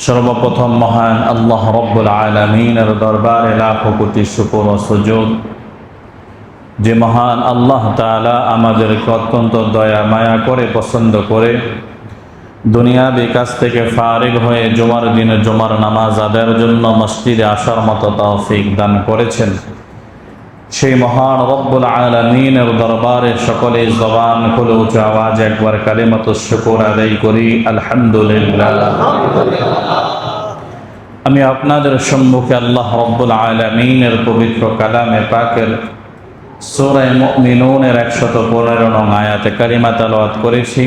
সর্বপ্রথম মহান আল্লাহ রব্বুল আলামিনের দরবারে লাখো কোটি শুকর ও সুজুদ, যে মহান আল্লাহ তাআলা আমাদেরকে অত্যন্ত দয়া মায়া করে পছন্দ করে দুনিয়াবি কাজ থেকে ফারিগ হয়ে জুমার দিনে জুমার নামাজ আদায়ের জন্য মসজিদে আসার মতো তৌফিক দান করেছেন। সেই মহান রব্বুল আলামিনের দরবারে সকলে জবান খুলে উঁচু আওয়াজ একবার কালিমাতুশ শুকর আদায় করি, আলহামদুলিল্লাহ। আমি আপনাদের সম্মুখে আল্লাহ রব্বুল আলামিনের পবিত্র কালামে পাকের সূরা মুমিনুনের 115 নং আয়াতে কারিমা তেলাওয়াত করেছি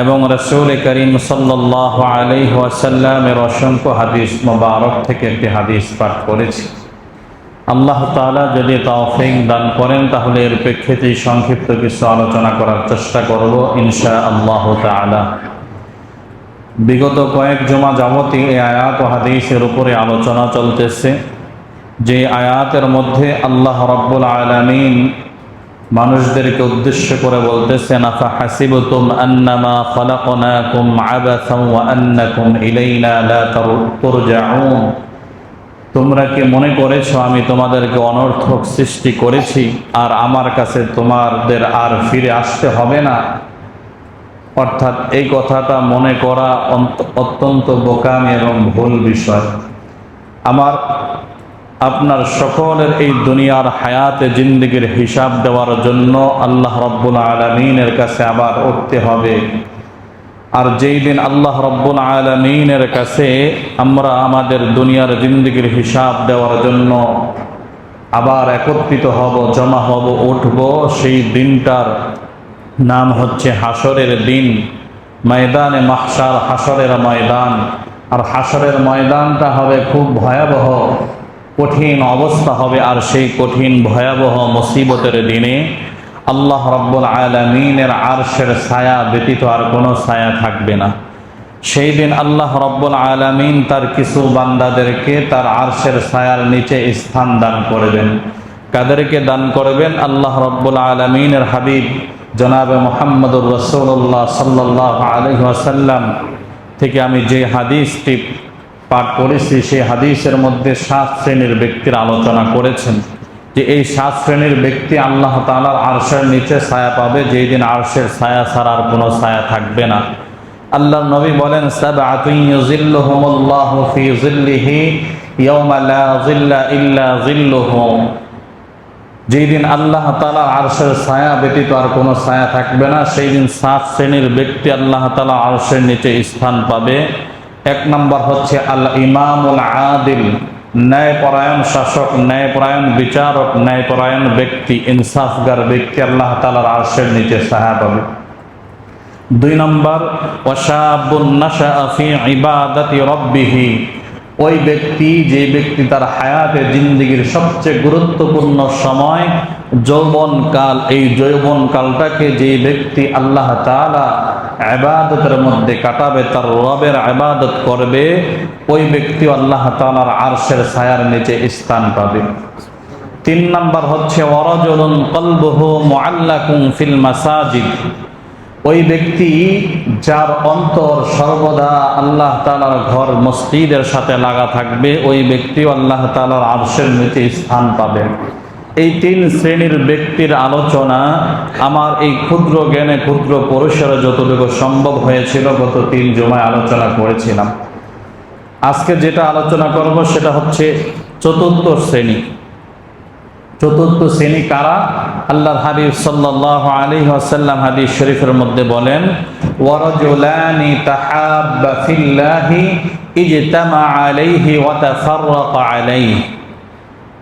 এবং রাসূল করিম সাল্লাল্লাহু আলাইহি ওয়াসাল্লামের অসংখ্য হাদিস মোবারক থেকে একটি হাদিস পাঠ করেছি। আল্লাহ তাআলা যদি তৌফিক দান করেন তাহলে এর প্রেক্ষিতে সংক্ষিপ্ত কিছু আলোচনা করার চেষ্টা করব ইনশাআল্লাহ তাআলা। বিগত কয়েক জুমা যাবতীয় এই আয়াত ও হাদিসের উপরে আলোচনা চলতেছে, যে আয়াতের মধ্যে আল্লাহ রাব্বুল আলামিন মানুষদেরকে উদ্দেশ্য করে বলতেছেন, আফা হাসিবতুম আন্নামা খালাকনাকুম আবাসান ওয়া আন্নাকুম ইলাইনা লা তুরজাউন। তোমরা কি মনে করেছো আমি তোমাদেরকে অনর্থক সৃষ্টি করেছি আর আমার কাছে তোমাদের আর ফিরে আসতে হবে না? অর্থাৎ এই কথাটা মনে করা অত্যন্ত বোকামি এবং ভুল বিষয়। আপনার সকলের এই দুনিয়ার হায়াতে জিন্দেগির হিসাব দেওয়ার জন্য আল্লাহ রাব্বুল আলামিনের কাছে আবার উঠতে হবে। আর যেই দিন আল্লাহ রাব্বুল আলামিনের কাছে আমরা আমাদের দুনিয়ার জিন্দেগির হিসাব দেওয়ার জন্য আবার একত্রিত হব, জমা হব, উঠব, সেই দিনটার নাম হচ্ছে হাসরের দিন, ময়দানে মাহশার, হাসরের ময়দান। আর হাসরের ময়দানটা হবে খুব ভয়াবহ, কঠিন অবস্থা হবে। আর সেই কঠিন ভয়াবহ মুসিবতের দিনে আল্লাহ রাব্বুল আলামিনের আরশের ছায়া ব্যতীত আর কোনো ছায়া থাকবে না। সেই দিন আল্লাহ রাব্বুল আলামিন তার কিছু বান্দাদেরকে তার আরশের ছায়ার নিচে স্থান দান করবেন। কাদেরকে দান করবেন? আল্লাহ রাব্বুল আলামিনের হাবিব জনাবে মুহাম্মদুর রাসূলুল্লাহ সাল্লাল্লাহু আলাইহি ওয়াসাল্লাম থেকে আমি যে হাদিসটি পাঠ করেছি, সেই হাদিসের মধ্যে 7 শ্রেণীর ব্যক্তির আলোচনা করেছেন, যে এই 7 শ্রেণীর ব্যক্তি আল্লাহ তাআলার আরশের নিচে ছায়া পাবে, যেই দিন আরশের ছায়া ছাড়া আর কোনো ছায়া থাকবে না। আল্লাহর নবী বলেন, সাবআতুন ইউযিল্লুহুমুল্লাহু ফি যিল্লিহি ইয়াওমা লা যিল্লা ইল্লা যিল্লুহু। যেই দিন আল্লাহ তাআলার আরশের ছায়া ব্যতীত আর কোনো ছায়া থাকবে না, সেই দিন 7 শ্রেণীর ব্যক্তি আল্লাহ তাআলা আরশের নিচে স্থান পাবে। 1 নম্বর হচ্ছে আল ইমামুল আদিল, ন্যায়পরায়ণ শাসক, ন্যায়পরায়ণ বিচারক, ন্যায়পরায়ণ ব্যক্তি, ইনসাফগার ব্যক্তি আল্লাহ তাআলার আরশের নিচে ছায়া পাবে। 2 নম্বর ওয়াশাবুন নাশাআ ফি ইবাদাতি রাব্বিহি, ওই ব্যক্তি, যে ব্যক্তি তার হায়াতে জিন্দেগির সবচেয়ে গুরুত্বপূর্ণ সময় যৌবনকাল, এই যৌবনকালটাকে যে ব্যক্তি আল্লাহ তাআলা ইবাদতের মধ্যে কাটাবে, তার রবের ইবাদত করবে, ওই ব্যক্তি আল্লাহ তাআলার আরশের ছায়ার নিচে স্থান পাবে। 3 নম্বর হচ্ছে ওয়ারাজুলুন কলবুহু মুআল্লাকুন ফিল মাসাজিদ, ওই ব্যক্তি যার অন্তর সর্বদা আল্লাহ তাআলার ঘর মসজিদের সাথে লাগা থাকবে, ওই ব্যক্তিও আল্লাহ তাআলার আরশের নিচে স্থান পাবে। এই 3 শ্রেণীর ব্যক্তির আলোচনা আমার এই ক্ষুদ্র জ্ঞানে, ক্ষুদ্র পরিসরে যতটুকু সম্ভব হয়েছিল গত 3 জুমায় আলোচনা করেছিলাম। আজকে যেটা আলোচনা করব সেটা হচ্ছে 4th শ্রেণী। 4th শ্রেণী কারা? আল্লাহর হাবিব সাল্লাল্লাহু আলাইহি ওয়াসাল্লাম হাদিস শরীফের মধ্যে বলেন, ওয়ারাজুলানি তাহাব্বা ফিল্লাহি ইজতামা আলাইহি ওয়া তাফাররাকা আলাইহি।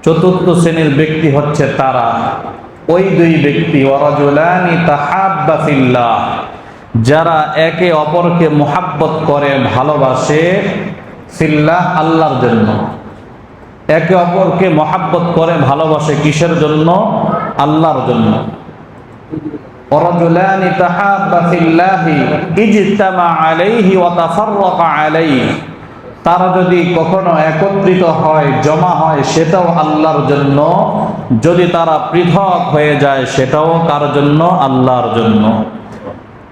4th শ্রেণীর ব্যক্তি হচ্ছে তারা, ওই 2 ব্যক্তি, ওয়ারাজুলানি তাহাব্বা ফিল্লাহ, যারা একে অপরকে মুহাব্বত করে, ভালোবাসে, ফিল্লাহ, আল্লাহর জন্য। একে অপরকে মহাব্বত করে, ভালোবাসে, কিসের জন্য? আল্লাহর জন্য। ওয়ারাজুলানি তাহাব্বা ফিল্লাহি ইজতামা আলাইহি ওয়া তাফাররাকা আলাইহি, তারা যদি কখনো একত্রিত হয়, জমা হয়, সেটাও আল্লাহর জন্য। যদি তারা পৃথক হয়ে যায়, সেটাও কার জন্য? আল্লাহর জন্য।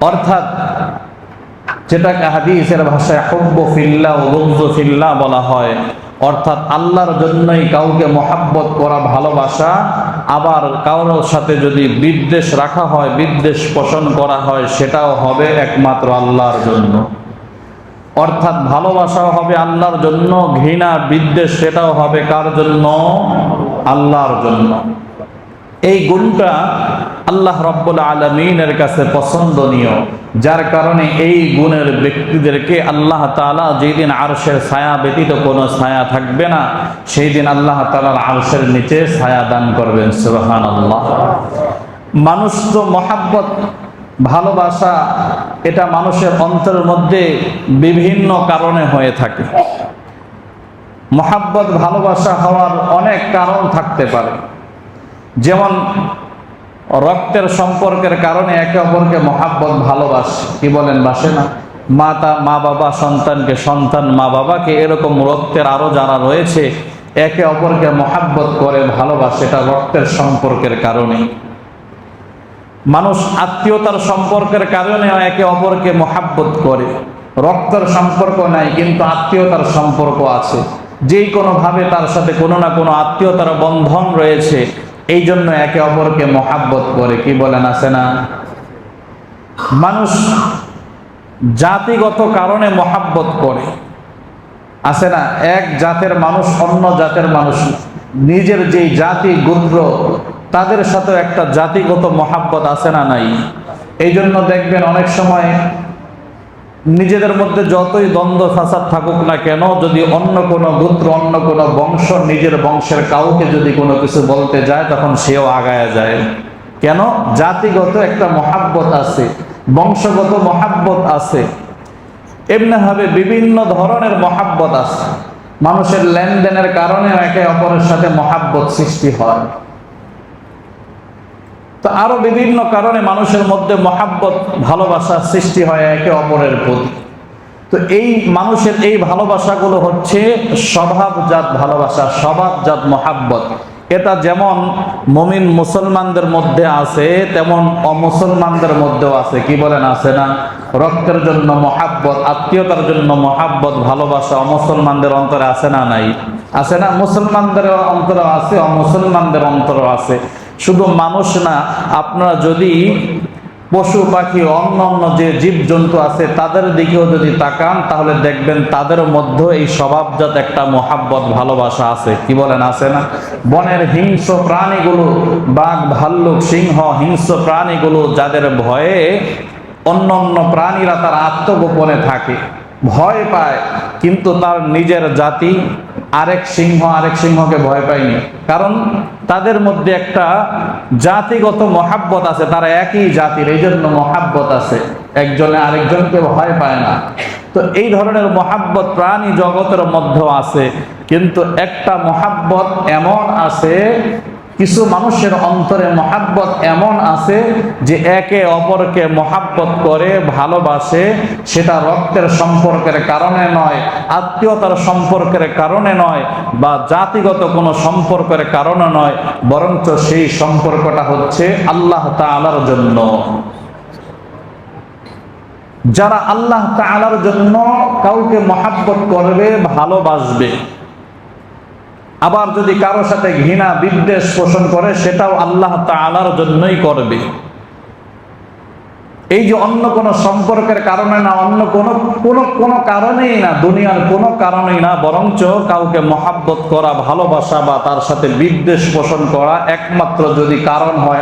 অর্থাৎ যেটাকে হাদিসের ভাষায় হুব্বু ফিল্লাহ ও বুগযু ফিল্লাহ বলা হয়, অর্থাৎ আল্লাহর জন্যই কাউকে মহাব্বত করা ভালোবাসা। আবার কারোর সাথে যদি বিদ্বেষ রাখা হয়, বিদ্বেষ পোষণ করা হয়, সেটাও হবে একমাত্র আল্লাহর জন্য। অর্থাৎ ভালোবাসাও হবে আল্লাহর জন্য, ঘৃণা বিদ্বেষ সেটাও হবে কার জন্য? আল্লাহর জন্য। এই গুণটা আল্লাহ রাব্বুল আলামিনের কাছে পছন্দনীয়, যার কারণে এই গুণের ব্যক্তিদেরকে আল্লাহ তাআলা যেই দিন আরশের ছায়া ব্যতীত কোনো ছায়া থাকবে না, সেই দিন আল্লাহ তাআলার আরশের নিচে ছায়া দান করবেন। সুবহানাল্লাহ। মানুষ তো মহাব্বত ভালোবাসা এটা মানুষের অন্তরের মধ্যে বিভিন্ন কারণে হয়ে থাকে। মহাব্বত ভালোবাসা হওয়ার অনেক কারণ থাকতে পারে। যেমন রক্তের সম্পর্কের কারণে একে অপরকে মহাব্বত ভালোবাসে, কি বলেন, বাসে না? মা বাবা সন্তানকে, সন্তান মা বাবাকে, এরকম রক্তের আরো যারা রয়েছে একে অপরকে মহাব্বত করে ভালোবাসে, এটা রক্তের সম্পর্কের কারণে। মানুষ আত্মীয়তার সম্পর্কের কারণে একে অপরকে মহাব্বত করে। রক্তের সম্পর্ক নাই কিন্তু আত্মীয়তার সম্পর্ক আছে, যেই কোনো ভাবে তার সাথে কোনো না কোনো আত্মীয়তার বন্ধন রয়েছে, এই জন্য একে অপরকে মহাব্বত করে, কি বলেন, আছে না? মানুষ জাতিগত কারণে মহাব্বত করে, আছে না? এক জাতের মানুষ অন্য জাতের মানুষ, নিজের যেই জাতি গোত্র তাদের সাথে একটা জাতিগত মহাব্বত আছে না নাই? এই জন্য দেখবেন অনেক সময় নিজেদের মধ্যে যতই দ্বন্দ্ব ফাসাদ থাকুক না কেন, যদি অন্য কোনো গোত্র, অন্য কোনো বংশ নিজের বংশের কাউকে যদি কোনো কিছু বলতে যায়, তখন সেও আগায়া যায়। কেন? জাতিগত একটা মহাব্বত আছে, বংশগত মহাব্বত আছে, এমনিভাবে বিভিন্ন ধরনের মহাব্বত আছে। মানুষের লেনদেনের কারণে একে অপরের সাথে মহাব্বত সৃষ্টি হয়। তো আরো বিভিন্ন কারণে মানুষের মধ্যে মহাব্বত ভালোবাসা সৃষ্টি হয় একে অপরের প্রতি। তো এই মানুষের এই ভালোবাসাগুলো হচ্ছে স্বভাবজাত ভালোবাসা, স্বভাবজাত মহাব্বত। এটা যেমন মুমিন মুসলমানদের মধ্যে আছে, তেমন অমুসলমানদের মধ্যেও আছে, কি বলেন, আছে না? রক্তের জন্য মহাব্বত, আত্মীয়তার জন্য মহাব্বত ভালোবাসা অমুসলমানদের অন্তরে আছে না নাই? আছে না? মুসলমানদের অন্তরে আছে, অমুসলমানদের অন্তরে আছে। শুধু মানুষ না, আপনারা যদি পশু পাখি অন্য অন্য যে জীবজন্তু আছে তাদের দিকেও যদি তাকান, তাহলে দেখবেন তাদের মধ্যে এই স্বভাবজাত একটা মহাব্বত ভালোবাসা আছে, কি বলেন, আছে না? বনের হিংস্র প্রাণীগুলো, বাঘ ভাল্লুক সিংহ, হিংস্র প্রাণীগুলো যাদের ভয়ে অন্য অন্য প্রাণীরা তার আত্মগোপনে থাকে, ভয় পায়, কিন্তু তার নিজের জাতি আরেক সিংহকে ভয় পায়নি, কারণ তাদের মধ্যে একটা জাতিগত মহাব্বত আছে, তারা একই জাতির, এই জন্য মহাব্বত আছে, একজনে আরেকজনকে ভয় পায় না। তো এই ধরনের মহাব্বত প্রাণী জগতের মধ্যে আছে। কিন্তু একটা মহাব্বত এমন আছে, কিছু মানুষের অন্তরে মহাব্বত এমন আছে যে একে অপরকে মহাব্বত করে ভালোবাসে, সেটা রক্তের সম্পর্কের কারণে নয়, আত্মীয়তার সম্পর্কের কারণে নয়, বা জাতিগত কোনো সম্পর্কের কারণে নয়, বরঞ্চ সেই সম্পর্কটা হচ্ছে আল্লাহ তাআলার জন্য। যারা আল্লাহ তাআলার জন্য কাউকে মহাব্বত করবে, ভালোবাসবে, আবার যদি কারো সাথে ঘৃণা বিদ্বেষ পোষণ করে, সেটাও আল্লাহ তাআলার জন্যই করবে। এই যে অন্য কোনো সম্পর্কের কারণে না, অন্য কোনো কারণেই না, দুনিয়ার কোনো কারণেই না, বরঞ্চ কাউকে মহাব্বত করা, ভালোবাসা বা তার সাথে বিদ্বেষ পোষণ করা একমাত্র যদি কারণ হয়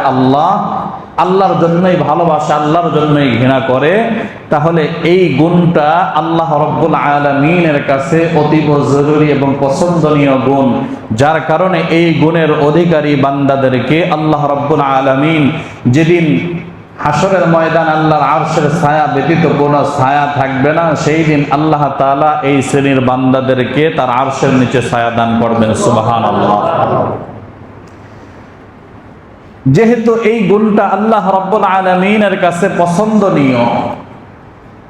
আল্লাহর জন্যই ভালোবাসা, আল্লাহর জন্যই ঘৃণা করে, তাহলে এই গুণটা আল্লাহ রাব্বুল আলামিনের কাছে অতীব জরুরি এবং পছন্দনীয় গুণ, যার কারণে এই গুণের অধিকারী বান্দাদেরকে আল্লাহ রাব্বুল আলামিন যেদিন হাসরের ময়দান আল্লাহর আরশের ছায়া ব্যতীত কোনো ছায়া থাকবে না, সেই দিন আল্লাহ তাআলা এই শ্রেণীর বান্দাদেরকে তার আরশের নিচে ছায়া দান করবেন। সুবহানাল্লাহ। যেহেতু এই গুণটা আল্লাহ রাব্বুল আলামিনের কাছে পছন্দনীয়,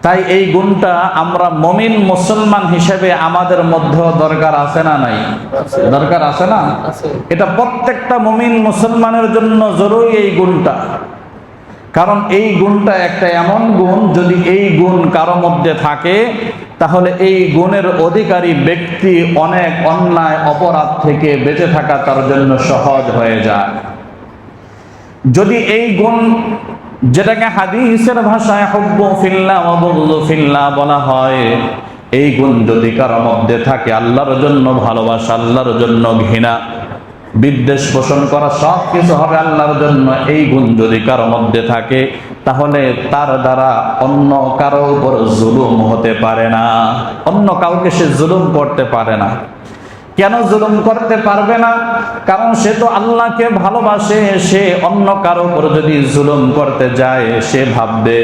তাই এই গুণটা আমরা মুমিন মুসলমান হিসেবে আমাদের মধ্যেও দরকার আছে না নাই? দরকার আছে না? এটা প্রত্যেকটা মুমিন মুসলমানের জন্য জরুরি এই গুণটা। কারণ এই গুণটা একটা এমন গুণ, যদি এই গুণ কারো মধ্যে থাকে তাহলে এই গুণের অধিকারী ব্যক্তি অনেক অন্যায় অপরাধ থেকে বেঁচে থাকা তার জন্য সহজ হয়ে যায়। যদি এই গুণ, যেটাকে হাদিসের ভাষায় হুব্বু ফিল্লাহ ওয়া বুগযু ফিল্লাহ বলা হয়, এই গুণ যদি কারো মধ্যে থাকে, আল্লাহর জন্য ভালোবাসা, আল্লাহর জন্য ঘৃণা, বিদ্বেষ পোষণ করা, সব কিছু হবে আল্লাহর জন্য, এই গুণ যদি কারো মধ্যে থাকে তাহলে তার দ্বারা অন্য কারো উপর জুলুম হতে পারে না, অন্য কাউকে সে জুলুম করতে পারে না। কেন জুলুম করতে পারবে না? কারণ সে তো আল্লাহকে ভালোবাসে। সে অন্য কারো উপর যদি জুলুম করতে যায়, সে ভাববে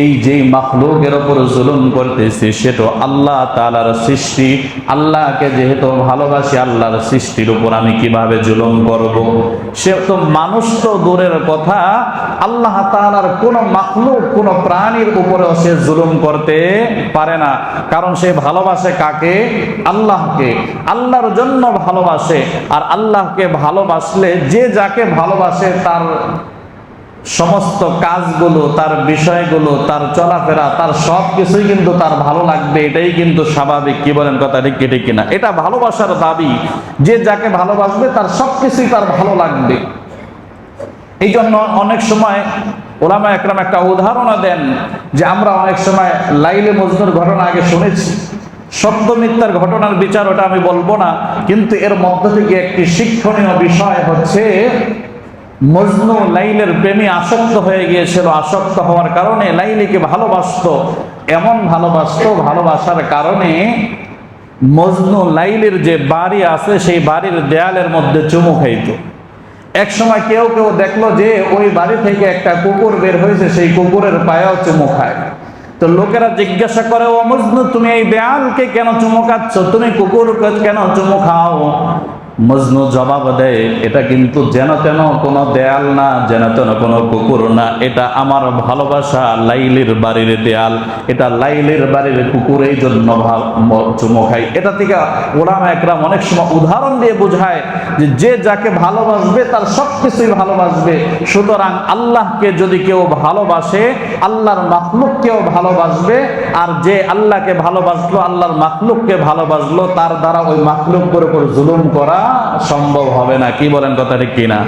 এই যে মাখলুকের উপর জুলুম করতেছে সে তো আল্লাহ তাআলার সৃষ্টি, আল্লাহকে যেহেতু ভালোবাসি, আল্লাহর সৃষ্টির উপর আমি কিভাবে জুলুম করব? সে তো মানুষ তো দূরের কথা, আল্লাহ তাআলার কোন মাখলুক, কোন প্রাণীর উপরেও সে জুলুম করতে পারে না। কারণ সে ভালোবাসে কাকে? আল্লাহকে, আল্লাহর জন্য ভালোবাসে। আর আল্লাহকে ভালোবাসলে, যে যাকে ভালোবাসে তার সমস্ত কাজগুলো, তার বিষয়গুলো, তার চলাফেরা, তার সব কিছুই কিন্তু তার ভালো লাগবে। এটাই কিন্তু স্বাভাবিক। কি বলেন, কথা ঠিক ঠিক কিনা? এটা ভালোবাসার দাবি, যে যাকে ভালোবাসবে তার সব কিছুই তার ভালো লাগবে। এই জন্য অনেক সময় ওলামা একরাম একটা উদাহরণ দেন যে আমরা অনেক সময় লাইলে মজনুর ঘটনা আগে শুনেছি, সত্য মিথ্যার ঘটনার বিচার ওটা আমি বলবো না, কিন্তু এর মধ্য থেকে একটি শিক্ষণীয় বিষয় হচ্ছে, মজনু লাইলের প্রেমে আসক্ত হয়ে গিয়েছিল। আসক্ত হওয়ার কারণে লাইলিকে ভালোবাসতো, এমন ভালোবাসতো, ভালোবাসার কারণে মজনু লাইলের যে বাড়ি আছে সেই বাড়ির দেয়ালের মধ্যে চুমু খাইত। এক সময় কেউ কেউ দেখলো যে ওই বাড়ি থেকে একটা কুকুর বের হয়েছে, সেই কুকুরের পায়েও চুমু খায়। তো লোকেরা জিজ্ঞাসা করে, ও মজনু, তুমি এই দেয়ালকে কেন চুমু খাচ্ছ? তুমি কুকুরকে কেন চুমু খাও? মজনু জবাব দেয়, এটা কিন্তু যেন তেন কোনো দেয়াল না, যেন তেন কোনো কুকুর না, এটা আমার ভালোবাসা লাইলির বাড়ির দেয়াল, এটা লাইলির বাড়ির কুকুর, এই জন্য চুমু খাই। এটা থেকে ওলামা একরাম অনেক সময় উদাহরণ দিয়ে বোঝায় যে যে যাকে ভালোবাসবে তার সব কিছুই ভালোবাসবে। সুতরাং আল্লাহকে যদি কেউ ভালোবাসে, আল্লাহর মাখলুককেও ভালোবাসবে। আর যে আল্লাহকে ভালোবাসলো, আল্লাহর মাখলুককে ভালোবাসলো, তার দ্বারা ওই মাখলুকের উপর জুলুম করা সম্ভব হবে না। কি বলেন, কথা ঠিক কিনা?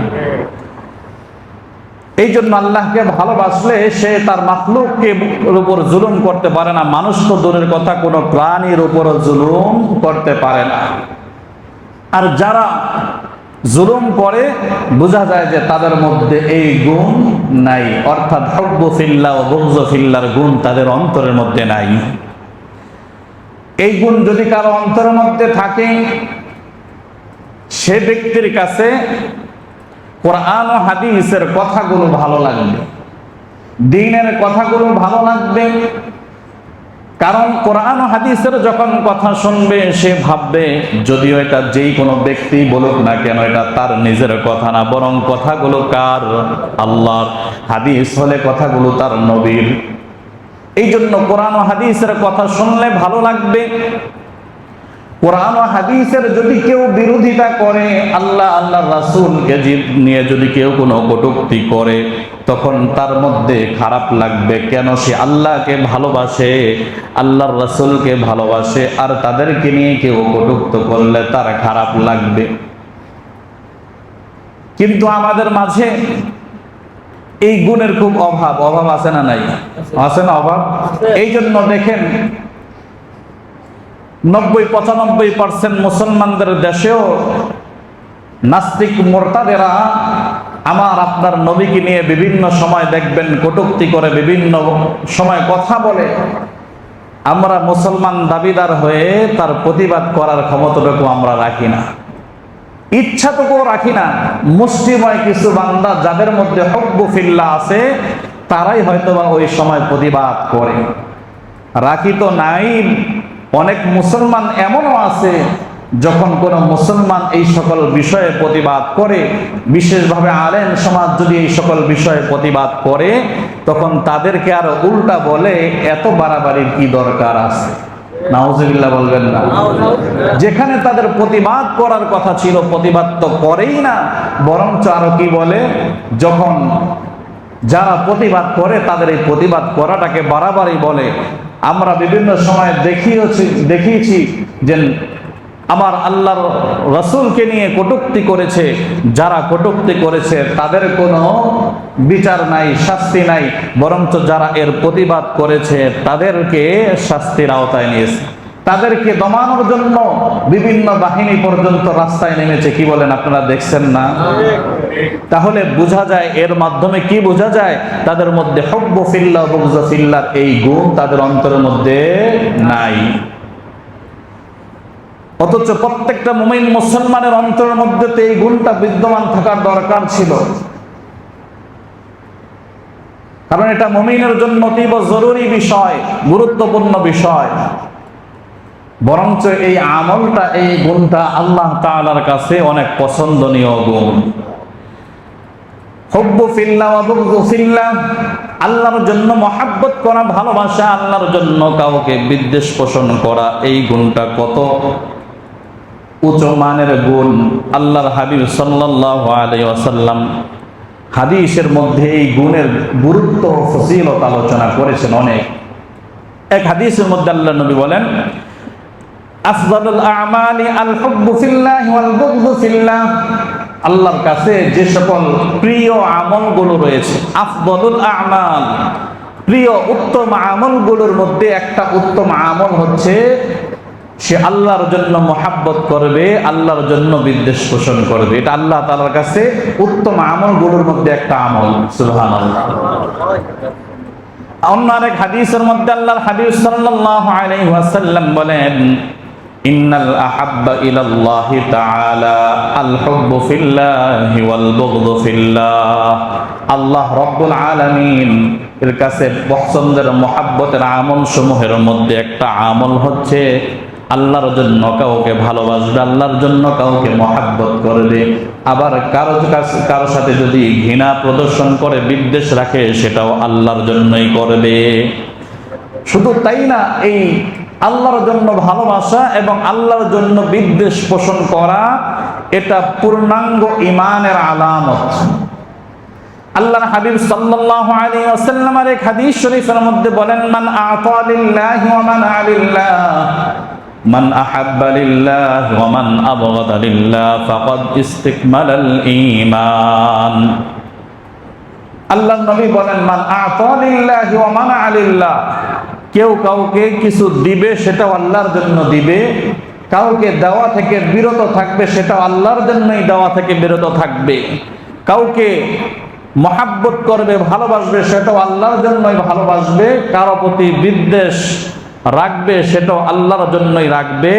এই জন্য আল্লাহকে ভালোবাসলে সে তার মাখলুককে উপর জুলুম করতে পারে না। মানুষ তো দূরের কথা, কোনো প্রাণীর উপর জুলুম করতে পারে না। আর যারা জুলুম করে, বোঝা যায় যে তাদের মধ্যে এই গুণ নাই, অর্থাৎ হুব্বু ফিল্লাহ ওয়া বুগযু ফিল্লাহর গুণ তাদের অন্তরের মধ্যে নাই। এই গুণ যদি কারো অন্তরের মধ্যে থাকে, সে ব্যক্তির কাছে কোরআন ও হাদিসের কথাগুলো ভালো লাগবে, দ্বীনের কথাগুলো ভালো লাগবে। কারণ কোরআন ও হাদিসের যখন কথা শুনবে, সে ভাববে যদিও এটা যেই কোনো ব্যক্তি বলুক না কেন, এটা তার নিজের কথা না, বরং কথাগুলো কার? আল্লাহর। হাদিস হলে কথাগুলো তার নবীর। এই জন্য কোরআন ও হাদিসের কথা শুনলে ভালো লাগবে। কোরআন ও হাদিসের যদি কেউ বিরোধিতা করে, আল্লাহ আল্লাহর রাসূলকে নিয়ে যদি কেউ কোনো কটূক্তি করে, তখন তার মধ্যে খারাপ লাগবে। কেন? সে আল্লাহকে ভালোবাসে, আল্লাহর রাসূলকে ভালোবাসে, আর তাদেরকে নিয়ে কেউ কটূক্ত করলে তার খারাপ লাগবে। কিন্তু আমাদের মাঝে এই গুণের খুব অভাব। অভাব আছে না নাই? আছে না অভাব? এই জন্য দেখেন 90-95% মুসলমানদের দেশেও নাস্তিক মোরতাদেরা আমার আপনার নবীকে নিয়ে বিভিন্ন সময় দেখবেন কটূক্তি করে, বিভিন্ন সময় কথা বলে। আমরা মুসলমান দাবিদার হয়ে তার প্রতিবাদ করার ক্ষমতাটুকু আমরা রাখি না, ইচ্ছাটুকুও রাখি না। মুষ্টিময় কিছু বান্দা যাদের মধ্যে হুব্বু ফিল্লাহ আছে, তারাই হয়তোবা ওই সময় প্রতিবাদ করে। রাখি তো নাই। অনেক মুসলমান এমনও আছে, যখন কোনো মুসলমান এই সকল বিষয়ে প্রতিবাদ করে, বিশেষভাবে আলেম সমাজ যদি এই সকল বিষয়ে প্রতিবাদ করে, তখন তাদেরকে আর উল্টা বলে, এত বাড়াবাড়ির কি দরকার আছে? নাউজুবিল্লাহ বলবেন না? যেখানে তাদের প্রতিবাদ করার কথা ছিল, প্রতিবাদ তো করেই না, বরঞ্চ আরো কি বলে, যখন যারা প্রতিবাদ করে তাদের এই প্রতিবাদ করাটাকে বাড়াবাড়ি বলে। আমরা বিভিন্ন সময় দেখিয়েছি যে আমার আল্লাহর রাসূলকে নিয়ে কটূক্তি করেছে, যারা কটূক্তি করেছে তাদের কোনো বিচার নাই, শাস্তি নাই, বরঞ্চ যারা এর প্রতিবাদ করেছে তাদেরকে শাস্তির আওতায় নিয়েছে। তাদেরকে দমানোর জন্য বিভিন্ন বাহিনী পর্যন্ত রাস্তায় নেমেছে। কি বলেন আপনারা, দেখছেন না? তাহলে বোঝা যায়, এর মাধ্যমে কি বোঝা যায়? তাদের মধ্যে হুব্বু ফিল্লাহ বুগযু ফিল্লাহ এই গুণ তাদের অন্তরের মধ্যে নাই। অথচ প্রত্যেকটা মুমিন মুসলমানের অন্তরের মধ্যে তো এই গুণটা বিদ্যমান থাকার দরকার ছিল, কারণ এটা মুমিনের জন্য অতীব জরুরি বিষয়, গুরুত্বপূর্ণ বিষয়। বরঞ্চ এই আমলটা, এই গুণটা আল্লাহ তাআলার কাছে অনেক পছন্দনীয় গুণ। হুব্বু ফিল্লাহ ওয়া বুগযু ফিল্লাহ, আল্লাহর জন্য মহাব্বত করা, ভালোবাসা, আল্লাহর জন্য কাউকে বিদ্বেষ পোষণ করা, এই গুণটা কত উচ্চ মানের গুণ। আল্লাহর হাবিব সাল্লাল্লাহু আলাইহি ওয়াসাল্লাম হাদিসের মধ্যে এই গুণের গুরুত্ব ও ফজিলত আলোচনা করেছেন অনেক। এক হাদিসের মধ্যে আল্লাহর নবী বলেন, আফদালুল আমালি আল হুব্বু ফিল্লাহি ওয়াল বুগযু ফিল্লাহ, আল্লাহর কাছে যে সকল প্রিয় আমলগুলো রয়েছে, আফদালুল আমাল, প্রিয় উত্তম আমলগুলোর মধ্যে একটা উত্তম আমল হচ্ছে সে আল্লাহর জন্য মহাব্বত করবে, আল্লাহর জন্য বিদ্বেষ পোষণ করবে। এটা আল্লাহ তাআলার কাছে উত্তম আমলগুলোর মধ্যে একটা আমল। সুবহানাল্লাহ। অন্য আরেক হাদিসের মধ্যে আল্লাহর হাবিব সাল্লাল্লাহু আলাইহি ওয়াসাল্লাম বলেন, ইন্নাল আহাব্বা ইলাল্লাহি তাআলা আল হুব্বু ফিল্লাহি ওয়াল বুগযু ফিল্লাহ, আল্লাহ রাব্বুল আলামিন এর কাছে পছন্দের মহাব্বতের আমল সমূহের মধ্যে একটা আমল হচ্ছে আল্লাহর জন্য কাউকে ভালোবাসবে, আল্লাহর জন্য কাউকে মহাব্বত করবে। আবার কারো সাথে যদি ঘৃণা প্রদর্শন করে, বিদ্বেষ রাখে, সেটাও আল্লাহর জন্যই করবে। শুধু তাই না, এই আল্লাহর জন্য ভালোবাসা এবং আল্লাহর জন্য বিদ্বেষ পোষণ করা, এটা পূর্ণাঙ্গ ঈমানের আলামত। আল্লাহর হাবিব সাল্লাল্লাহু আলাইহি ওয়াসাল্লামের এক হাদিস শরীফের মধ্যে বলেন, মান আতা লিল্লাহি ওয়া মান আলিল্লাহ, মান আহাব্বা লিল্লাহ ওয়া মান আবগাদা লিল্লাহ ফাকাদ ইসতিকমালাল ঈমান। আল্লাহর নবী বলেন, মান আতা লিল্লাহি ওয়া মান আলিল্লাহ, কেউ কাউকে কিছু দিবে সেটাও আল্লাহর জন্য দিবে, কাউকে দেওয়া থেকে বিরত থাকবে সেটাও আল্লাহর জন্যই দেওয়া থেকে বিরত থাকবে, কাউকে মহাব্বত করবে, ভালোবাসবে, সেটাও আল্লাহর জন্যই ভালোবাসবে, কারো প্রতি বিদ্বেষ রাখবে সেটাও আল্লাহর জন্যই রাখবে।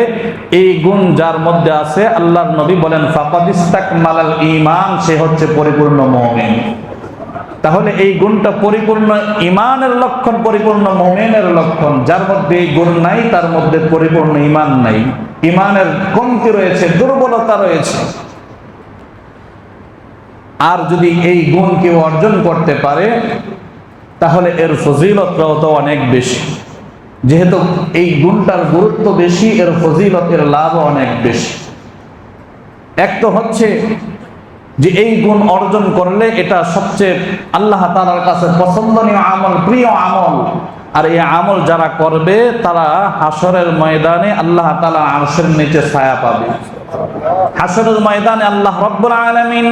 এই গুণ যার মধ্যে আছে, আল্লাহর নবী বলেন, ফাকাদ ইসতাকমালাল ঈমান, সে হচ্ছে পরিপূর্ণ মুমিন। তাহলে এই গুণটা পরিপূর্ণ ঈমানের লক্ষণ, পরিপূর্ণ মুমিনের লক্ষণ। যার মধ্যে এই গুণ নাই, তার মধ্যে পরিপূর্ণ ঈমান নাই, ঈমানের কমতি রয়েছে, দুর্বলতা রয়েছে। আর যদি এই গুণ কেউ অর্জন করতে পারে, তাহলে এর ফজিলতটাও তো অনেক বেশি। যেহেতু এই গুণটার গুরুত্ব বেশি, এর ফজিলত, এর লাভও অনেক বেশি। এক তো হচ্ছে যে এই গুণ অর্জন করলে এটা সবচেয়ে আল্লাহ তাআলার কাছে পছন্দনীয় আমল, প্রিয় আমল। আর এই আমল যারা করবে তারা হাসরের ময়দানে আল্লাহ তাআলা আরশের নিচে ছায়া পাবে। হাসরের ময়দানে আল্লাহ রাব্বুল আলামিন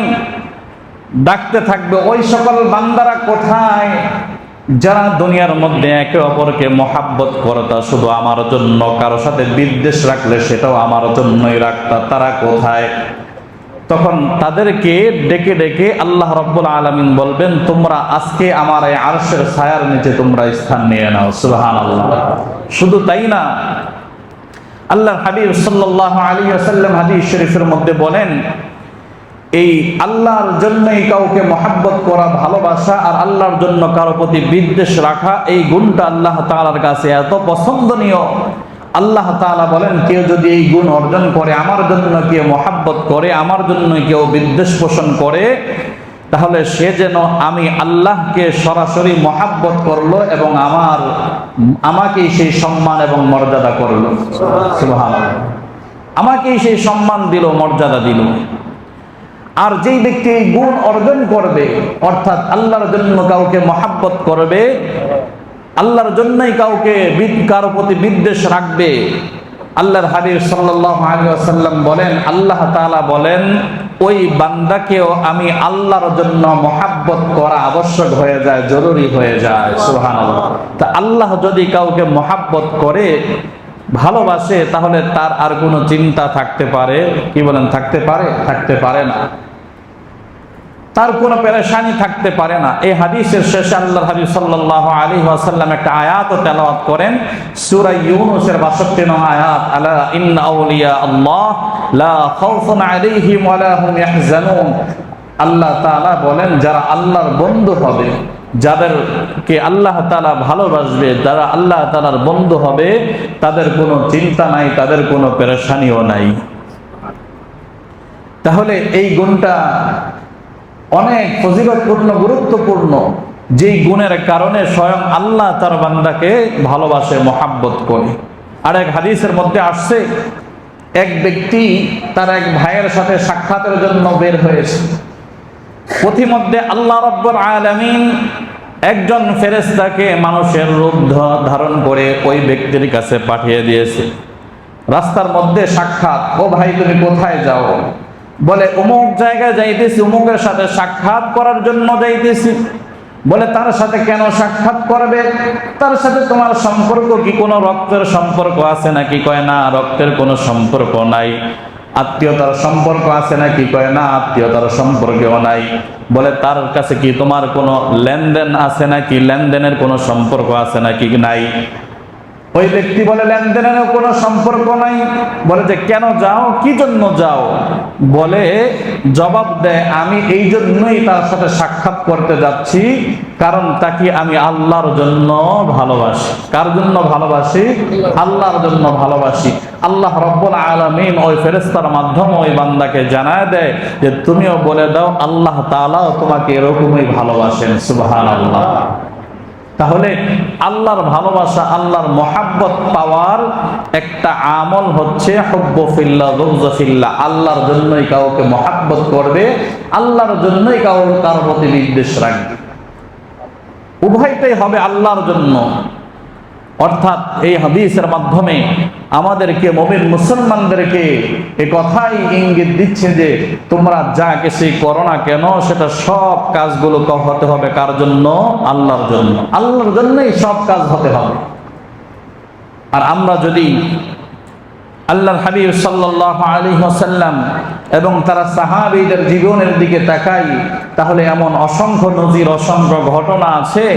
ডাকতে থাকবে, ওই সকল বান্দারা কোথায় যারা দুনিয়ার মধ্যে একে অপরকে মহাব্বত করতা শুধু আমার জন্য, কারো সাথে বিদ্বেষ রাখলে সেটাও আমার জন্যই রাখতা, তারা কোথায়? তখন তাদেরকে ডেকে ডেকে আল্লাহ রাব্বুল আলামিন বলবেন, তোমরা আজকে আমার এই আরশের ছায়ার নিচে তোমরা স্থান নিয়ে নাও। সুবহানাল্লাহ। শুধু তাই না, আল্লাহর হাবিব সাল্লাল্লাহু আলাইহি ওয়াসাল্লাম হাদিস শরীফের মধ্যে বলেন, এই আল্লাহর জন্যই কাউকে মহাব্বত করা, ভালোবাসা, আর আল্লাহর জন্য কারো প্রতি বিদ্বেষ রাখা, এই গুণটা আল্লাহ তাআলার কাছে এত পছন্দনীয়। আল্লাহ তাআলা বলেন, কেউ যদি এই গুণ অর্জন করে, আমার জন্য কেউ মহাব্বত করে, আমার জন্য কেউ বিদ্বেষ পোষণ করে, তাহলে সে যেন আমি আল্লাহকে সরাসরি মহাব্বত করলো এবং আমাকেই সেই সম্মান এবং মর্যাদা করলো। সুবহানাল্লাহ। আমাকেই সেই সম্মান দিল, মর্যাদা দিল। আর যেই ব্যক্তি এই গুণ অর্জন করবে, অর্থাৎ আল্লাহর জন্য কাউকে মহাব্বত করবে, আল্লাহর জন্যই কারো প্রতি বিদ্বেষ রাখবে, আল্লাহর হাবিব সাল্লাল্লাহু আলাইহি ওয়াসাল্লাম বলেন, আল্লাহ তাআলা বলেন ওই বান্দাকেও আমি আল্লাহর জন্য মহাব্বত করা আবশ্যক হয়ে যায়, জরুরি হয়ে যায়। সুবহানাল্লাহ। তা আল্লাহ যদি কাউকে মহাব্বত করে, ভালোবাসে, তাহলে তার আর কোনো চিন্তা থাকতে পারে? কি বলেন, থাকতে পারে? থাকতে পারে না। তার কোনো পেরেশানি থাকতে পারে না। এই হাদিসের শেষে আল্লাহর হাবিব সাল্লাল্লাহু আলাইহি ওয়াসাল্লাম একটা আয়াতও তেলাওয়াত করেন, সূরা ইউনূসের 62 নং আয়াত, আলা ইন্না আউলিয়া আল্লাহ লা খাউফুন আলাইহিম ওয়া লা হুম ইয়াহজানুন। আল্লাহ তাআলা বলেন, যারা আল্লাহর বন্ধু হবে, যাদেরকে আল্লাহ তাআলা ভালোবাসবে, যারা আল্লাহ তাআলার বন্ধু হবে, তাদের কোনো চিন্তা নাই, তাদের কোনো পেরেশানিও নাই। তাহলে এই গুণটা অনেক ফজিলতপূর্ণ, গুরুত্বপূর্ণ, যেই গুণের কারণে স্বয়ং আল্লাহ তার বান্দাকে ভালোবাসে, মহাব্বত করে। আর এক হাদিসের মধ্যে আসছে, এক ব্যক্তি তার এক ভাইয়ের সাথে সাক্ষাতের জন্য বের হয়েছে। পথিমধ্যে আল্লাহ রাব্বুল আলামিন একজন ফেরেশতাকে মানুষের রূপ ধারণ করে ওই ব্যক্তির কাছে পাঠিয়ে দিয়েছে। রাস্তার মধ্যে সাক্ষাৎ, ও ভাই তুমি কোথায় যাও? বলে অমুক জায়গায় যাইতেছি, অমুকের সাথে সাক্ষাৎ করার জন্য যাইতেছি। বলে তার সাথে কেন সাক্ষাৎ করবে? তার সাথে তোমার সম্পর্ক কি কোনো রক্তের সম্পর্ক আছে নাকি? কয় না, রক্তের কোনো সম্পর্ক নাই। আত্মীয়তার সম্পর্ক আছে নাকি? কয় না, আত্মীয়তার সম্পর্কও নাই। বলে তার কাছে কি তোমার কোনো লেনদেন আছে নাকি? লেনদেনের কোনো সম্পর্ক আছে নাকি? নাই। ওই ব্যক্তি বলে লেনদেনেরও কোনো সম্পর্ক নাই। বলে যে কেন যাও, কি জন্য যাও? বলে জবাব দেয়, আমি এই জন্যই তার সাথে সাক্ষাৎ করতে যাচ্ছি, কারণ তাকে আমি আল্লাহর জন্য ভালোবাসি। কার জন্য ভালোবাসি? আল্লাহর জন্য ভালোবাসি। আল্লাহ রাব্বুল আলামিন ওই ফেরেশতার মাধ্যমে ওই বান্দাকে জানায় দেয় যে তুমিও বলে দাও আল্লাহ তাআলাও তোমাকে এরকমই ভালোবাসেন। সুবহানাল্লাহ। তাহলে আল্লাহর ভালোবাসা, আল্লাহর মহাব্বত পাওয়ার একটা আমল হচ্ছে হুব্বু ফিল্লাহ বুগযু ফিল্লাহ। আল্লাহর জন্যই কাউকে মহাব্বত করবে, আল্লাহর জন্যই কারো প্রতি বিদ্বেষ রাখবে। উভয়টাই হবে আল্লাহর জন্য। অর্থাৎ এই হাদিসের মাধ্যমে আমাদেরকে, মুমিন মুসলমানদেরকে এ কথাই ইঙ্গিত দিচ্ছে যে তোমরা যা কিছুই করো না কেন, সেটা সব কাজগুলো হতে হবে কার জন্য? আল্লাহর জন্য। আল্লাহর জন্যই সব কাজ হতে হবে। আর আমরা যদি আল্লাহর হাবিব সাল্লাল্লাহু আলাইহি ওয়াসাল্লাম এবং তারা সাহাবীদের জীবনের দিকে তাকাই, তাহলে এমন অসংখ্য নজির, অসংখ্য ঘটনা আছে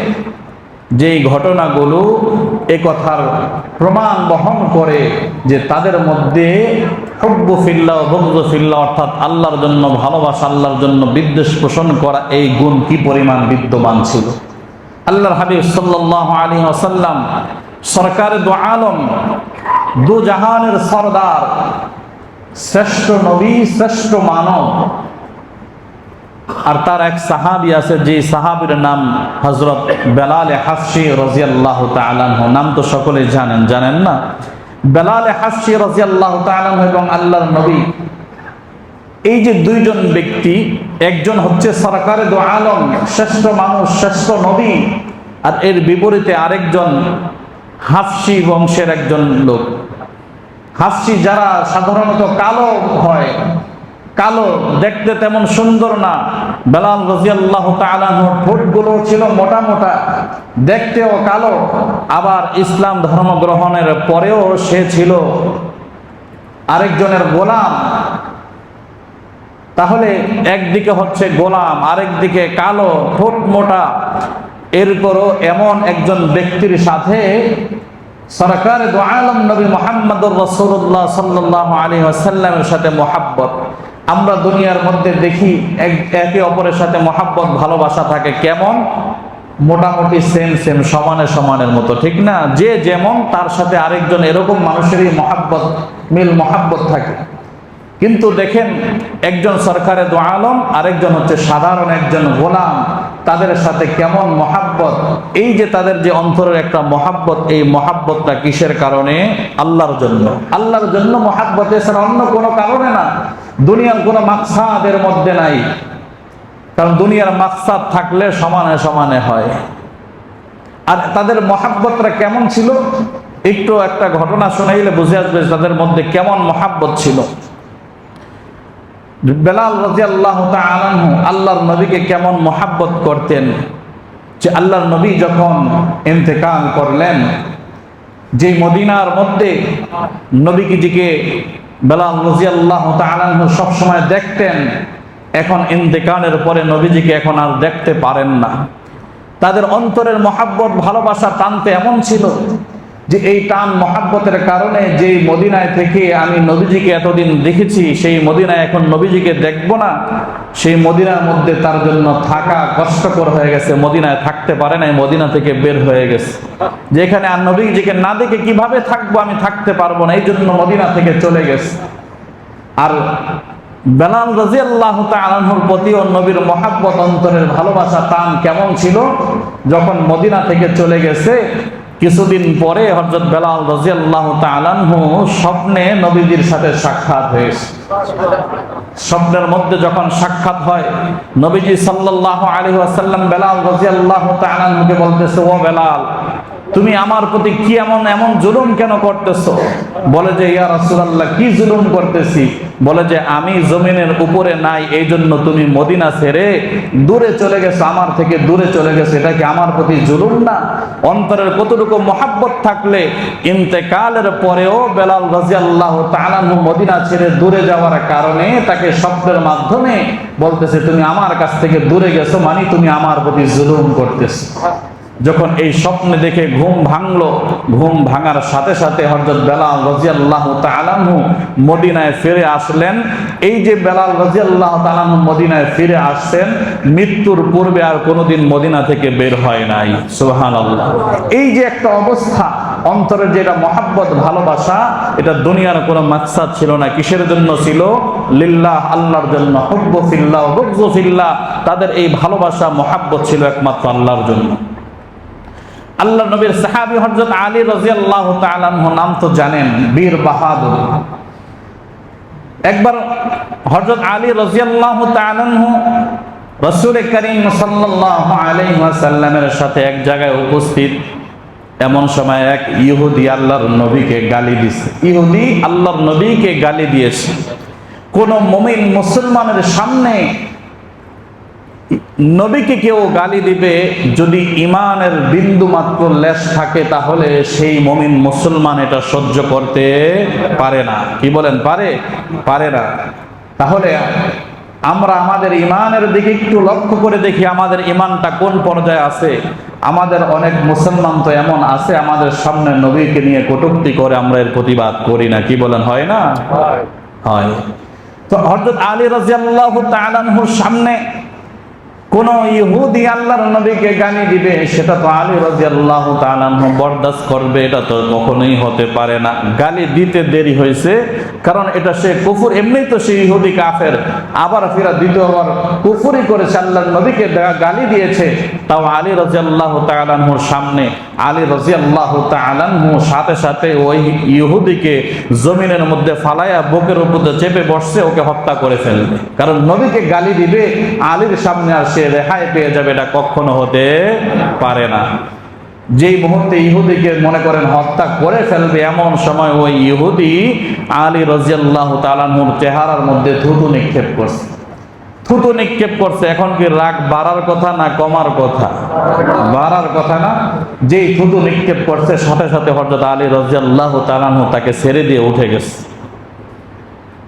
যেই ঘটনাগুলো এ কথার প্রমাণ বহন করে যে তাদের মধ্যে হুব্বু ফিল্লাহ বুগযু ফিল্লাহ, অর্থাৎ আল্লাহর জন্য ভালোবাসা, আল্লাহর জন্য বিদ্বেষ পোষণ করা, এই গুণ কি পরিমাণ বিদ্যমান ছিল। আল্লাহর হাবিব সাল্লাল্লাহু আলাইহি ওয়াসাল্লাম সরকারে দু আলম, দু জাহানের সরদার, শ্রেষ্ঠ নবী, শ্রেষ্ঠ মানব। আর তার এক সাহাবী আছে, যে সাহাবীর নাম হযরত বেলাল হাফসী রাদিয়াল্লাহু তাআলা আনহু। নাম তো সকলেই জানেন, জানেন না? বেলাল হাফসী রাদিয়াল্লাহু তাআলা আনহু এবং আল্লাহর নবী, এই যে দুইজন ব্যক্তি, একজন হচ্ছে সরকারে দু আলম, শ্রেষ্ঠ মানুষ, শ্রেষ্ঠ নবী, আর এর বিপরীতে আরেকজন হাফসী বংশের একজন লোক। হাফসী যারা সাধারণত কালো হয়, কালো, দেখতে তেমন সুন্দর না। বেলাল রাদিয়াল্লাহু তাআলা আনহুর ঠোঁটগুলো ছিল মোটা মোটা, দেখতেও কালো। আবার ইসলাম ধর্ম গ্রহণের পরেও সে ছিল আরেকজনের গোলাম। তাহলে একদিকে হচ্ছে গোলাম, আরেকদিকে কালো, ঠোঁট মোটা। এরপরও এমন একজন ব্যক্তির সাথে সরকারে দু আলম নবী মুহাম্মদুর রাসূলুল্লাহ সাল্লাল্লাহু আলাইহি ওয়াসাল্লামের সাথে মহাব্বত। আমরা দুনিয়ার মধ্যে দেখি একে অপরের সাথে মহাব্বত, ভালোবাসা থাকে কেমন? মোটামুটি সেম সেম, সমানে সমানের মতো, ঠিক না? যে যেমন তার সাথে আরেকজন এরকম মানুষেরই মহাব্বত, মিল মহাব্বত থাকে। কিন্তু দেখেন, একজন সরকারে দু আলম, আরেকজন হচ্ছে সাধারণ একজন গোলাম, তাদের সাথে কেমন মহাব্বত। এই যে তাদের যে অন্তরের একটা মহাব্বত, এই মহাব্বতটা কিসের কারণে? আল্লাহর জন্য। আল্লাহর জন্য মহাব্বত, এছাড়া অন্য কোনো কারণে না। দুনিয়ার কোনো মাকসাদের মধ্যে নাই, কারণ দুনিয়ার মাকসাদ থাকলে সমানে সমানে হয়। আর তাদের মহাব্বতটা কেমন ছিল, একটু একটা ঘটনা শুনাইলে বুঝে আসবে তাদের মধ্যে কেমন মহাব্বত ছিল। বেলাল রাদিয়াল্লাহু তাআলা আনহু আল্লাহর নবীকে কেমন মহাব্বত করতেন, যে আল্লাহর নবী যখন ইন্তেকাল করলেন, যে মদিনার মধ্যে নবীজিকে বেলাল রাদিয়াল্লাহু তাআলা আনহু সবসময় দেখতেন, এখন ইন্তেকালের পরে নবীজিকে এখন আর দেখতে পারেন না। তাদের অন্তরের মহাব্বত ভালোবাসা টানতে এমন ছিল যে এই টান মহাব্বতের কারণে যেই মদিনায় থেকে আমি নবীজিকে এতদিন দেখেছি, সেই মদিনায় এখন নবীজিকে দেখব না, সেই মদিনার মধ্যে তার জন্য থাকা কষ্টকর হয়ে গেছে। মদিনায় থাকতে পারে নাই, মদিনা থেকে বের হয়ে গেছে, যেখানে আর নবীজিকে না দেখে কিভাবে থাকবো, আমি থাকতে পারবো না, এই জন্য মদিনা থেকে চলে গেছে। আর বেলাল রাদিয়াল্লাহু তাআলা আনহুর প্রতি ও নবীর মহাব্বত, অন্তরের ভালোবাসা টান কেমন ছিল, যখন মদিনা থেকে চলে গেছে কিছুদিন পরে হযরত বেলাল রাদিয়াল্লাহু তাআলা আনহু স্বপ্নে নবীজির সাথে সাক্ষাৎ হয়েছে। স্বপ্নের মধ্যে যখন সাক্ষাৎ হয়, নবীজি সাল্লাল্লাহু আলাইহি ওয়াসাল্লাম বেলাল রাদিয়াল্লাহু তাআলা আনহুকে বলতেছে, ও বেলাল, তুমি আমার প্রতি কি এমন জুলুম কেন করতেছো? বলে যে, ইয়া রাসূলুল্লাহ, কি জুলুম করতেছি? বলে যে, আমি জমিনের উপরে নাই, এই জন্য তুমি মদিনা ছেড়ে দূরে চলে গেছো, আমার থেকে দূরে চলে গেছো, এটা কি আমার প্রতি জুলুম না? অন্তরের কতটুকু মহাব্বত থাকলে ইন্তেকালের পরেও বেলাল রাদিয়াল্লাহু তাআলা আনহু মদিনা ছেড়ে দূরে যাওয়ার কারণে তাকে স্বপ্নের মাধ্যমে বলতেছে, তুমি আমার কাছ থেকে দূরে গেছো, মানে তুমি আমার প্রতি জুলুম করতেছো। যখন এই স্বপ্নে দেখে ঘুম ভাঙলো, ঘুম ভাঙার সাথে সাথে হযরত বেলাল রাদিয়াল্লাহু তাআলা আনহু মদিনায় ফিরে আসলেন। এই যে বেলাল রাদিয়াল্লাহু তাআলা আনহু মদিনায় ফিরে আসছেন, মৃত্যুর পূর্বে আর কোনোদিন মদিনা থেকে বের হয় নাই। সুবহানাল্লাহ। এই যে একটা অবস্থা, অন্তরের যেটা মহাব্বত ভালোবাসা, এটা দুনিয়ার কোনো মাকসাদ ছিল না। কিসের জন্য ছিল? লিল্লাহ, আল্লাহর জন্য। হুব্বু ফিল্লাহ, বুগযু ফিল্লাহ। তাদের এই ভালোবাসা মহাব্বত ছিল একমাত্র আল্লাহর জন্য। আল্লাহ নবীর সাহাবী হযরত আলী রাদিয়াল্লাহু তাআলা আনহু, নাম তো জানেন, বীর বাহাদুর। একবার হযরত আলী রাদিয়াল্লাহু তাআলা আনহু রাসূল করিম সাল্লাল্লাহু আলাইহি ওয়াসাল্লামের সাথে এক জায়গায় উপস্থিত। এমন সময় এক ইহুদি আল্লাহর নবীকে গালি দিয়েছে। ইহুদি আল্লাহর নবীকে গালি দিয়েছে। কোন মুমিন মুসলমানের সামনে নবীকে কেউ গালি দিবে, যদি ইমানের বিন্দু মাত্র লেশ থাকে, তাহলে সেই মুমিন মুসলমান এটা সহ্য করতে পারে না। কি বলেন, পারে না। তাহলে আমরা আমাদের ইমানের দিকে একটু লক্ষ্য করে দেখি, আমাদের ইমানটা কোন পর্যায়ে আছে। আমাদের অনেক মুসলমান তো এমন আছে, আমাদের সামনে নবীকে নিয়ে কটূক্তি করে আমরা এর প্রতিবাদ করি না। কি বলেন, হয় না? হয়। তো হযরত আলী রাদিয়াল্লাহু তাআলা আনহুর সামনে কোন ইহুদি আল্লাহর নবীকে গালি দিবে, সেটা তো আলী রাদিয়াল্লাহু তাআলা আনহু বরদাস্ত করবে? এটা তো কখনোই হতে পারে না। গালি দিতে দেরি হয়েছে, কারণ এটা সে কুফর, এমনিই তো সে ইহুদি কাফের, আবার ফিরা দ্বিতীয়বার কুফরি করেছে, আল্লাহর নবীকে গালি দিয়েছে। তাও আলী রাদিয়াল্লাহু তাআলা আনহুর সামনে আলী রাদিয়াল্লাহু তাআলা আনহু সাথে সাথে ওই ইহুদিকে জমিনের মধ্যে ফালায়া বুকের উপরে চেপে বসছে, ওকে হত্যা করে ফেলবে। কারণ নবীকে গালি দিবে, আলীর সামনে আর সে রেহাই পেয়ে যাবে, এটা কখনো হতে পারে না। যেই মুহূর্তে ইহুদিকে মনে করেন হত্যা করে ফেলবে, এমন সময় ওই ইহুদি আলী রাদিয়াল্লাহু তাআলা আনহুর চেহারার মধ্যে থুতু নিক্ষেপ করছে। থুতু নিক্ষেপ করছে। এখন কি রাগ বাড়ার কথা না কমার কথা? বাড়ার কথা না? যেই থুতু নিক্ষেপ করছে, সাথে সাথে হযরত আলী রাদিয়াল্লাহু তাআলা আনহু তাকে ছেড়ে দিয়ে উঠে গেছে।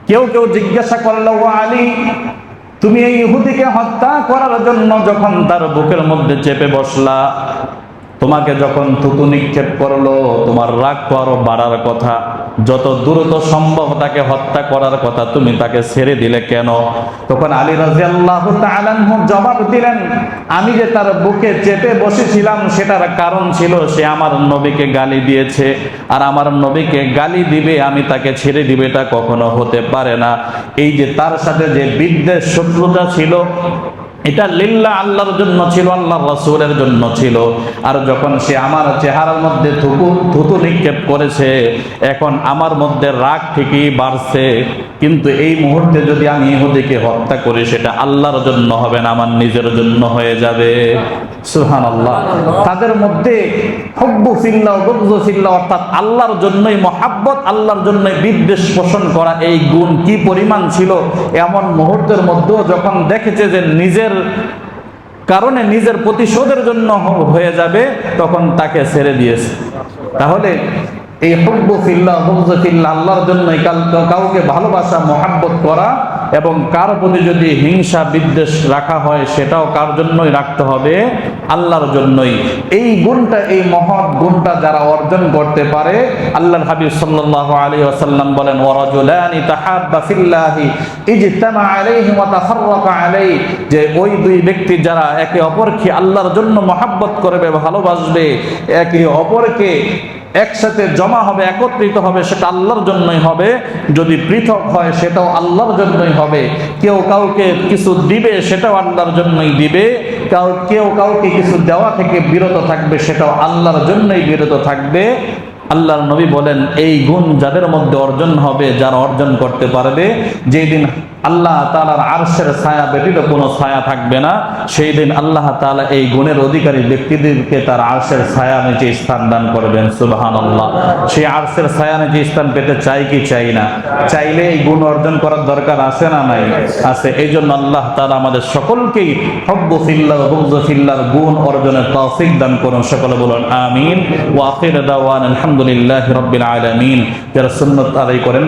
কেউ কেউ জিজ্ঞাসা করলো, ও আলী, তুমি এই ইহুদিকে হত্যা করার জন্য যখন তার বুকের মধ্যে চেপে বসলা, তোমাকে যখন থুতু নিক্ষেপ করলো, তোমার রাগ তো আরো বাড়ার কথা, যত দ্রুত সম্ভব তাকে হত্যা করার কথা, তুমি তাকে ছেড়ে দিলে কেন? তখন আলী রাদিয়াল্লাহু তাআলা আনহু জবাব দিলেন, আমি যে তার বুকে চেপে বসেছিলাম সেটার কারণ ছিল সে আমার নবীকে গালি দিয়েছে, আর আমার নবীকে গালি দিবে আমি তাকে ছেড়ে দিবে, এটা কখনো হতে পারে না। এই যে তার সাথে যে বিদ্বেষ শত্রুতা ছিল, এটা লিল্লাহ, আল্লাহর জন্য ছিল, আল্লাহর রাসূলের জন্য ছিল। আর যখন সে আমার চেহারার মধ্যে থুতু নিক্ষেপ করেছে, এখন আমার মধ্যে রাগ ঠিকই বাড়ছে, কিন্তু এই মুহূর্তে যদি আমি ইহুদিকে হত্যা করি সেটা আল্লাহর জন্য হবে না, আমার নিজের জন্য হয়ে যাবে। সুবহানাল্লাহ। তাদের মধ্যে হুব্বু ফিল্লাহ ওয়া বুগযু ফিল্লাহ, অর্থাৎ আল্লাহর জন্যই মহাব্বত, আল্লাহর জন্যই বিদ্বেষ পোষণ করা, এই গুণ কি পরিমাণ ছিল। এমন মুহূর্তের মধ্যেও যখন দেখেছে যে নিজের কারণে নিজের প্রতিশোধের জন্য হয়ে যাবে, তখন তাকে ছেড়ে দিয়েছে। তাহলে এই হুব্বু ফিল্লাহ বুগযু ফিল্লাহ, আল্লাহর জন্যই কাউকে ভালোবাসা মহাব্বত করা, এবং কার প্রতি যদি হিংসা বিদ্বেষ রাখা হয় সেটাও কার জন্যই রাখতে হবে, আল্লাহর জন্যই। এই গুণটা, এই মহৎ গুণটা যারা অর্জন করতে পারে, আল্লাহর হাবিব সাল্লাল্লাহু আলাইহি ওয়াসাল্লাম বলেন, ওয়ারাজুলানি তাহাব্বা ফিল্লাহি ইজতামা আলাইহি ওয়া তাফাররাকা আলাইহি, যে ওই দুই ব্যক্তি যারা একে অপরকে আল্লাহর জন্য মহাব্বত করবে, ভালোবাসবে, একে অপরকে একসাথে জমা হবে, একত্রিত হবে, সেটা আল্লাহর জন্যই হবে। যদি পৃথক হয় সেটাও আল্লাহর জন্যই হবে। কেউ কাউকে কিছু দিবে সেটাও আল্লাহর জন্যই দিবে, কেউ কাউকে কিছু দেওয়া থেকে বিরত থাকবে সেটাও আল্লাহর জন্যই বিরত থাকবে। আল্লাহর নবী বলেন, এই গুণ যাদের মধ্যে অর্জন হবে, যারা অর্জন করতে পারবে, যেই দিন আল্লাহ তাআলার আরশের ছায়া ব্যতীত কোনো ছায়া থাকবে না, সেই দিন আল্লাহ তাআলা এই গুণের অধিকারী ব্যক্তিদেরকে তার আরশের ছায়া নিচে স্থান দান করবেন। সুবহানাল্লাহ। সেই আরশের ছায়া নিচে স্থান পেতে চাই কি চাই না? চাইলে এই গুণ অর্জন করার দরকার আছে না নাই? আছে। এই জন্য আল্লাহ তাআলা আমাদের সকলকেই হুব্বু ফিল্লাহ ওয়া বুগযু ফিল্লাহর গুণ অর্জনের তৌফিক দান করুন। সকলে বলুন আমিন। ওয়া আখিরু দাওয়ানা আলহামদুলিল্লাহি রাব্বিল আলামিন। যারা সুন্নাত আদায় করেন